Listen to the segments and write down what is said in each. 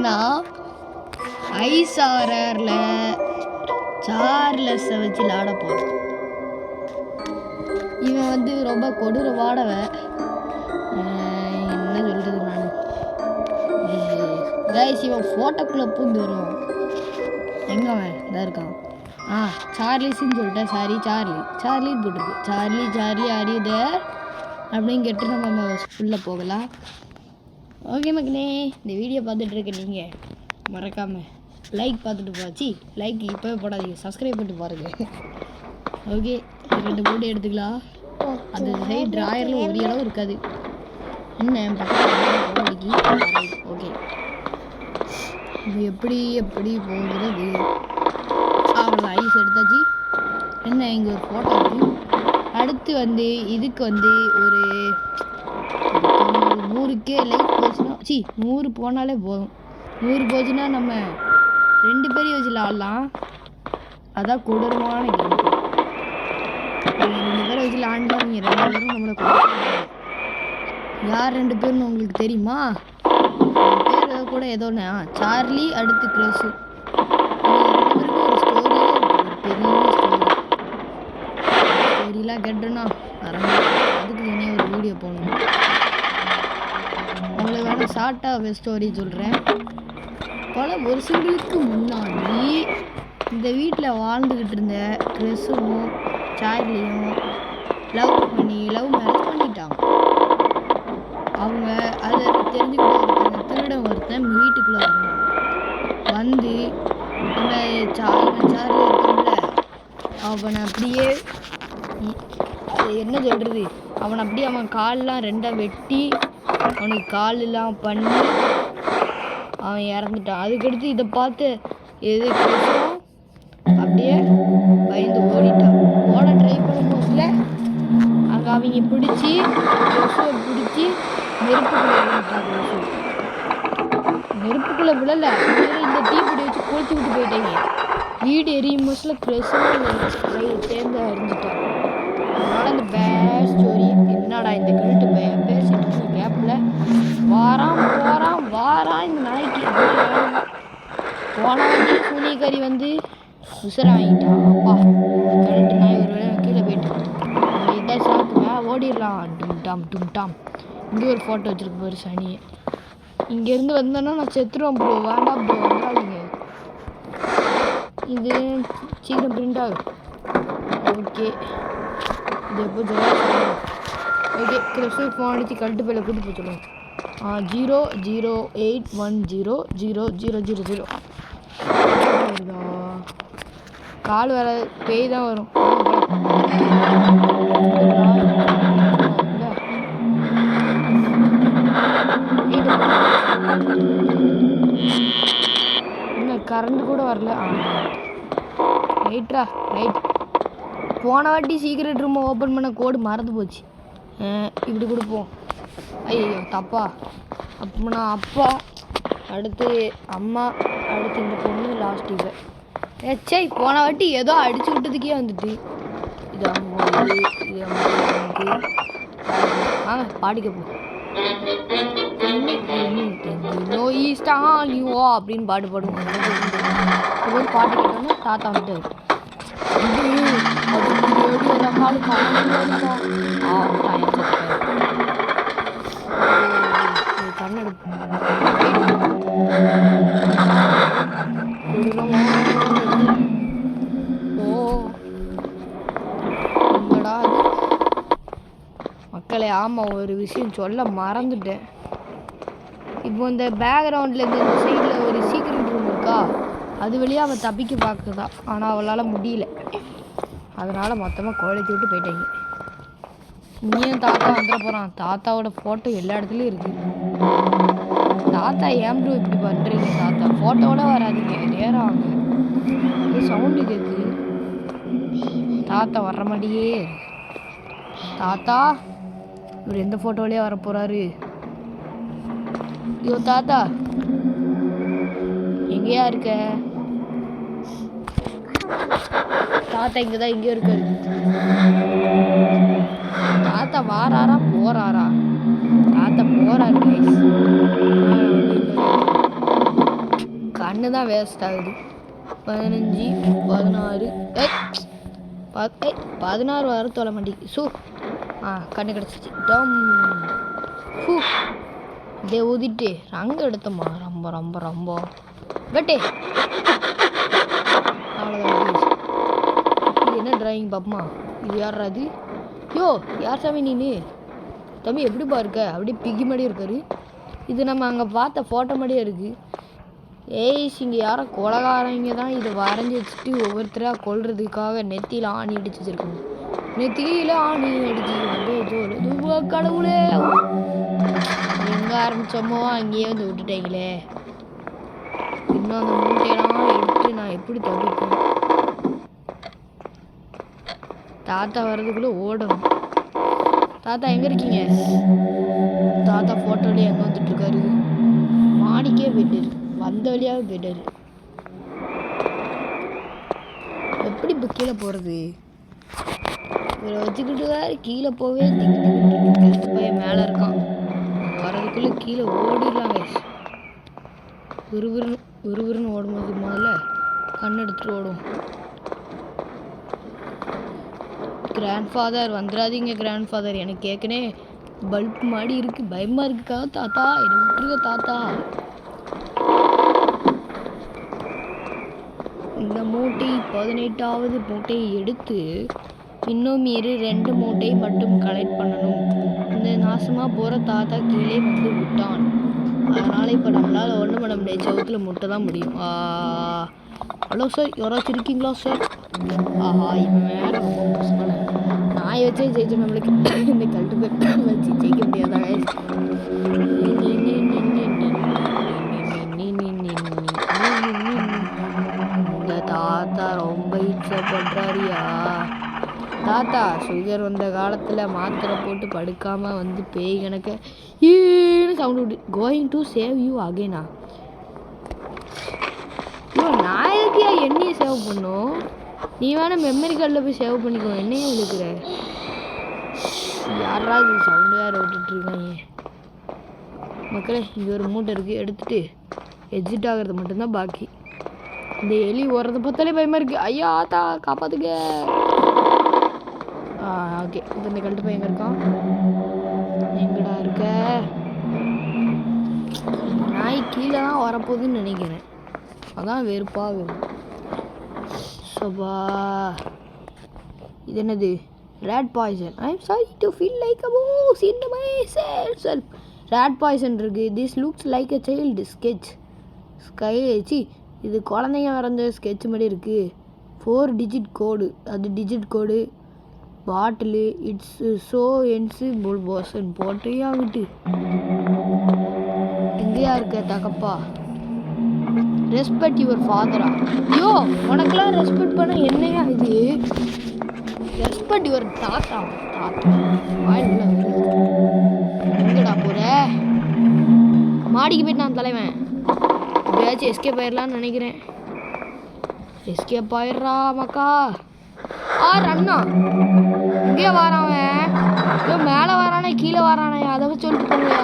பார்த்தீங்கன்னா ஐசாரரில் சார்லஸை வச்சு விளாட போகிறோம். இவன் வந்து ரொம்ப கொடூர வாடவன். என்ன சொல்கிறது நான் கைஸ், இவன் ஃபோட்டோக்குள்ளே பூந்து வருவான். எங்கே அவன் இதாக இருக்கான்? சார்லிஸ்ன்னு சொல்லிட்டேன். சாரி, சார்லின்னு போட்டிருக்கு. சார்லி அறியுத அப்படின்னு கேட்டு நம்ம உள்ளே போகலாம். ஓகே மக்களே, இந்த வீடியோ பார்த்துட்டு இருக்க நீங்கள் மறக்காமல் லைக் பார்த்துட்டு போச்சு. லைக் இப்போவே போடாதீங்க, சப்ஸ்கிரைப் பண்ணிட்டு பாருங்கள். ஓகே, 2 போட்டு எடுத்துக்கலாம். அது சைட் ட்ராயரில் ஒரு இடம் இருக்காது. என்ன பக்கத்தில் ஓகே, இது எப்படி போகிறது? அவ்வளோ ஐஸ் எடுத்தாச்சு. என்ன இங்கே ஒரு ஃபோட்டோ இருக்குது. அடுத்து வந்து இதுக்கு வந்து ஒரு 100K லைக் போச்சுன்னா 100 போனாலே போதும். 100 போச்சுன்னா நம்ம 2 பேரையும் வச்சு விளாடலாம். அதான் கொடூரமான கேம். 2 பேரை வச்சு விளாண்டா நீங்கள் 2 பேரும் நம்மளை கொண்டு. யார் 2 பேர்னு உங்களுக்கு தெரியுமா? பேர் கூட ஏதோன்னு சார்லி, அடுத்து கிரேஸு. ஒரு ஸ்டோரியே ஒரு பெரிய ஸ்டோரிலாம் கேட்டோன்னா அதுக்கு இனி ஒரு வீடியோ போடணும். உங்களுக்கு வேணால் ஷார்ட்டாக ஸ்டோரி சொல்கிறேன். பல வருஷங்களுக்கு முன்னாடி இந்த வீட்டில் வாழ்ந்துக்கிட்டு இருந்த கிறிஸும் சார்லியும் லவ் மேரேஜ் பண்ணிட்டாங்க. அவங்க அதை தெரிஞ்சுக்கிட்டு திருடன் ஒருத்தன் வீட்டுக்குள்ளே வந்து இவன் சார்லி இருக்கான்ல, அவனை அப்படியே என்ன சொல்கிறது, அவன் காலெலாம் 2 வெட்டி அவனுக்கு காலெலாம் பண்ணி அவன் இறந்துட்டான். அதுக்கடுத்து இதை பார்த்து எது அப்படியே பயந்து ஓடிட்டான். ஓட ட்ரை பண்ணும் போதுல அங்கே அவங்க பிடிச்சி நெருப்புக்குள்ளே விழலை, இந்த தீப்பிடி வச்சு கொளுத்தி விட்டு போயிட்டாங்க. வீடு எரியும் போதுல சேர்ந்து அறிஞ்சிட்டான். அதனால இந்த பேட் ஸ்டோரி. என்னடா இந்த கிரிட்டு பேசிட்டு இருக்க கேப்பில் வாரான் இந்த நாய்க்கு போன வந்து கூலிக்காரி வந்து உசர வாங்கிட்டான். அப்பா கரெக்டு நாய் ஒரு வேளை கீழே போயிட்டு இதான் சாப்பிட்டுங்க ஓடிடலாம். டும் டாம். இங்கே ஒரு ஃபோட்டோ வச்சுருக்கு பாரு சனியை. இங்கேருந்து வந்தோன்னா நான் செத்துருவேன் ப்ரோ, வேண்டாம் ப்ரோ, வந்தாதீங்க. இது சீக்கிரம் பிரிண்ட் ஆகும். ஓகே, இது எப்போ சொல்லுங்கள். ஓகே, கிறிஸ்டல் ஃபோன் அடித்து கழட்டு பேரில் கூட்டி போய் சொல்லுங்கள். 008100000. கால் வர பேய் தான் வரும். இன்னும் கரண்ட் கூட வரல. ரைட். போன வாட்டி சீக்ரெட் ரூமை ஓப்பன் பண்ண கோடு மறந்து போச்சு. இப்படி கொடுப்போம். ஐயோ தப்பா. அப்பா, அடுத்து அம்மா, அடுத்து இந்த பொண்ணு, லாஸ்ட் இவ. போன வாட்டி ஏதோ அடிச்சு விட்டதுக்கே வந்துட்டு இது வாங்க பாடிக்க போ. அப்படின்னு பாட்டு பாடுவோம். பாட்டு கேட்டோன்னா தாத்தா வந்துட்டு மக்களே, ஆமாம், ஒரு விஷயம் சொல்ல மறந்துட்டேன். இப்போ இந்த பேக்ரவுண்டில் இந்த சைடில் ஒரு சீக்ரெட் ரூம் இருக்கா, அது வழியாக அவன் தப்பிக்க பார்க்குதா. ஆனால் அவளால் முடியல. அதனால் மொத்தமாக குழந்தை விட்டு போயிட்டாங்க. இனியும் தாத்தா வந்துட போகிறான். தாத்தாவோட ஃபோட்டோ எல்லா இடத்துலையும் இருக்குது. தாத்தா ஏன் ப்ரோ இப்படி பண்ணுறீங்க? தாத்தா ஃபோட்டோவோட வராதிங்க, நேரம் ஆகுங்க. சவுண்டு கேட்குது. தாத்தா வர்ற மாதிரியே. தாத்தா இவர் எந்த ஃபோட்டோவிலே வர போகிறாரு? ஐயோ தாத்தா எங்கேயா இருக்க? தாத்தா இங்கே தான் எங்கேயோ இருக்காரு. தாத்தா வாராரா போறாரா? தாத்தா போறாரு கைஸ். ஸ்கின்னு தான் வேஸ்ட் ஆகுது. 15 16 16 வர தொலை மாட்டிக்கு. ஸோ கண்ணு கிடச்சிச்சு. டம் ஃபூ இதே ஊதிட்டு அங்கே எடுத்தோம்மா. ரொம்ப ரொம்ப ரொம்ப பட்டே அவ்வளோதான். இது என்ன டிராயிங் பாப்பமா? இது யாரா அது? யோ யார் சாமி நீனு? தம்பி எப்படிப்பா இருக்க? அப்படியே பிக்கி மாதிரியே இருக்காரு. இது நம்ம அங்கே பார்த்த ஃபோட்டோ மாதிரியே இருக்குது. இங்கே யாரோ கொலகாரங்க தான் இதை வரைஞ்சி வச்சுட்டு ஒவ்வொருத்தராக கொல்றதுக்காக நெத்தியில் ஆணி அடிச்சு வச்சுருக்காங்க. நெத்தியில் ஆணி அடிச்சு வந்து கடவுளே எங்கே ஆரம்பித்தோமோ அங்கேயே வந்து விட்டுட்டீங்களே. இன்னும் அந்த மூட்டையெல்லாம் எடுத்து நான் எப்படி தவிர்ப்பேன்? தாத்தா வர்றதுக்குள்ளே ஓடணும். தாத்தா எங்கே இருக்கீங்க? தாத்தா ஃபோட்டோலேயே எங்கே வந்துட்டுருக்காரு? மாடிக்கே போயிட்டாரு. வந்த வழியாக போயிட்டாரு. எப்படி இப்போ கீழே போகிறது? இவரை வச்சுக்கிட்டு வேறு கீழே போவே திக்கிட்டு பையன் மேலே இருக்கான். வர்றதுக்குள்ளே கீழே ஓடிடலாங்க. விறுவிறுன்னு ஓடும்போது முதல்ல கண் எடுத்துகிட்டு ஓடும். கிராண்ட்ஃபாதர் வந்துடாதீங்க. கிராண்ட்ஃபாதர் எனக்கு கேட்கனே பல்ப் மாடி இருக்குது, பயமாக இருக்குக்கா. தாத்தா என்னை விட்டுருக்க தாத்தா. இந்த மூட்டை 18வது மூட்டையை எடுத்து இன்னும் 2 மூட்டை மட்டும் கலெக்ட் பண்ணணும். இந்த நாசமாக போகிற தாத்தா கீழே வந்து விட்டான். அதனால் இப்போ நம்மளால் ஒன்றும் பண்ண முடியாது. செவத்தில் முட்டை தான் முடியும். ஹலோ சார், யாராச்சும் இருக்கீங்களா சார்? இவன் வேறு ரொம்ப மோசமான நாயை வச்சே ஜெயிச்ச நம்மளுக்கு இந்த கல்ட்டு பேர் வச்சு ஜெயிக்க முடியாதாங்க. இந்த தாத்தா ரொம்ப இச்சப்படுறாரியா. தாத்தா சுகர் வந்த காலத்தில் மாத்திரை போட்டு படுக்காமல் வந்து பேய் கணக்க ஈன்னு சவுண்ட் விட்டு கோயிங் டு சேவ் யூ அகைனா. நான் எதுக்கியா என்னையை சேவ் பண்ணும்? நீ வேணா மெமரி கார்டில் போய் சேவ் பண்ணிக்கோ. என்னையே இழுக்கிற? யாராவது சவுண்டு வேறு விட்டுட்ருக்காங்க மக்களே. இங்கே ஒரு மூட்டை இருக்குது, எடுத்துகிட்டு எக்ஸிட் ஆகிறது மட்டும்தான் பாக்கி. இந்த எலி ஓடுறத பார்த்தாலே பயமாக இருக்குது. ஐயா ஆத்தா காப்பாற்றுங்க. ஓகே, இப்போ இந்த கழுட்டு பையன் இருக்கான். எங்கடா இருக்க? நாய் கீழே தான் வரப்போகுதுன்னு நினைக்கிறேன். அதான் வெறுப்பாக சபா. இது என்னது? Rat poison. I am sorry to feel like a moose in my self. Rat poison இருக்குது. This looks like a child sketch. இது குழந்தைங்க வரைஞ்ச ஸ்கெட்ச் மாதிரி இருக்குது. 4 டிஜிட் கோடு. அது digit code. Bottle it's so என்ஸு புல்போசன் போட்டையும் ஆகிட்டு. எங்கேயா இருக்க தகப்பா? Respect your ஃபாதரா? ஐயோ உனக்கெல்லாம் ரெஸ்பெக்ட் பண்ண என்னையா இது? ரெஸ்பெக்ட் யுவர் தாத்தா. தாத்தா வாயில் எங்கடா போகிற? மாடிக்கு போயிட்டு நான் தலைவன். எப்படியாச்சும் எஸ்கேப் ஆயிடலான்னு நினைக்கிறேன். எஸ்கேப் ஆயிடுறா மக்கா. அண்ணா இங்கே வராவன். ஐயோ மேலே வரானே கீழே வரானே அதை சொல்லிட்டு போங்கயா.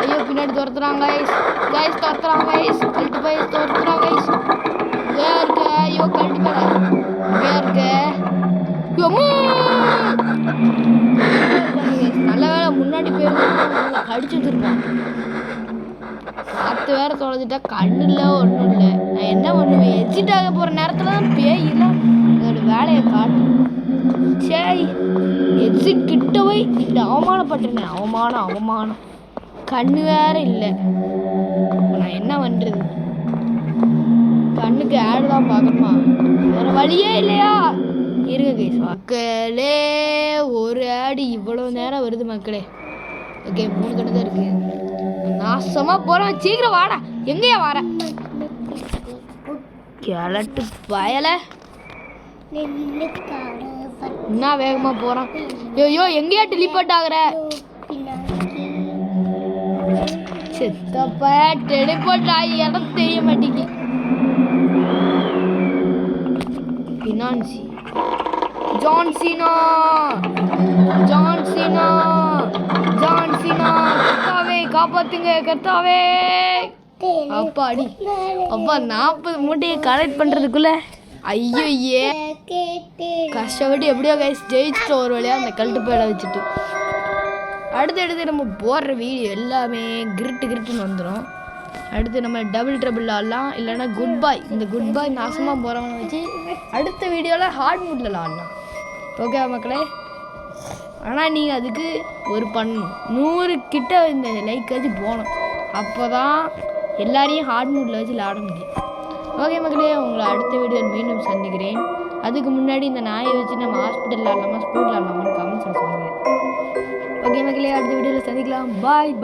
ஐயோ பின்னாடி துரத்துறாங்க கைஸ் துரத்துறாங்க கைஸ். கழட்டு போய் துரத்துறாங்க கைஸ். இங்கே இருக்க. ஐயோ கழட்டு போல இங்கே இருக்க. நல்ல வேலை முன்னாடி போயிருந்தா கடிச்சு வச்சிருப்பான். காற்று வேற தொலைஞ்சிட்டா கண்ணு இல்லை ஒன்றும் இல்லை. நான் என்ன பண்ணுவேன்? எக்ஸிட் ஆக போகிற நேரத்தில் தான் பேயெல்லாம் அதோட வேலையை காட்டும். சரி எக்ஸிட் கிட்ட போய் இப்படி அவமானப்பட்டேனே. அவமானம். கண்ணு வேற இல்லை. நான் என்ன பண்ணுறது? கண்ணுக்கு ஆடு தான் பார்க்கணுமா? வேற வழியே இல்லையா? இருங்க கைஸ். மக்களே ஒரு ஆடு இவ்வளோ நேரம் வருது மக்களே. ஓகே 3 கடை தான் இருக்கு. நாசமாக போகிறேன். சீக்கிரம் வாடா. எங்கேயா வர கிளட்டு பயலை? என்ன வேகமாக போகிறான்? ஐயோ எங்கேயா டெலிபோர்ட் ஆகுற? செத்தப்ப டெலிபோர்ட் ஆகி இடம் தெரிய மாட்டேங்கி. பினான்சி ஜான்சினா கர்த்தாவே காப்பாத்துங்க கர்த்தாவே. அப்பாடி அப்பா 40 மூட்டையை கலெக்ட் பண்ணுறதுக்குள்ள ஐயோ கஷ்டப்பட்டு எப்படியோ கைஸ் ஜெயிச்சிட்டோம் ஒரு வழியாக அந்த கல்ட்டு பேடை வச்சுட்டு. அடுத்து நம்ம போடுற வீடியோ எல்லாமே கிரிட்டுன்னு வந்துடும். அடுத்து நம்ம டபுள் ட்ரபிள் ஆடலாம், இல்லைன்னா குட் பாய். இந்த குட் பாய் நாசமாக போகிறவங்க வச்சு அடுத்த வீடியோவில் ஹார்ட் மூட்டில் ஆடலாம். ஓகேவா மக்களே? ஆனால் நீங்கள் அதுக்கு ஒரு பண்ணணும், 100 கிட்ட இந்த லைக் வச்சு போகணும். அப்போ தான் எல்லாரையும் ஹார்ட் மூட்டில் வச்சு விளாட முடியும். ஓகே மக்களே, உங்களை அடுத்த வீடியோவில் மீண்டும் சந்திக்கிறேன். அதுக்கு முன்னாடி இந்த நாயை வச்சு நம்ம ஹாஸ்பிட்டலில் ஆடலாமா ஸ்கூலில் ஆடலாமான்னு கமெண்ட்ஸில் சொல்லுங்கள். ஓகே மக்களே, அடுத்த வீடியோவில் சந்திக்கலாம். பாய்.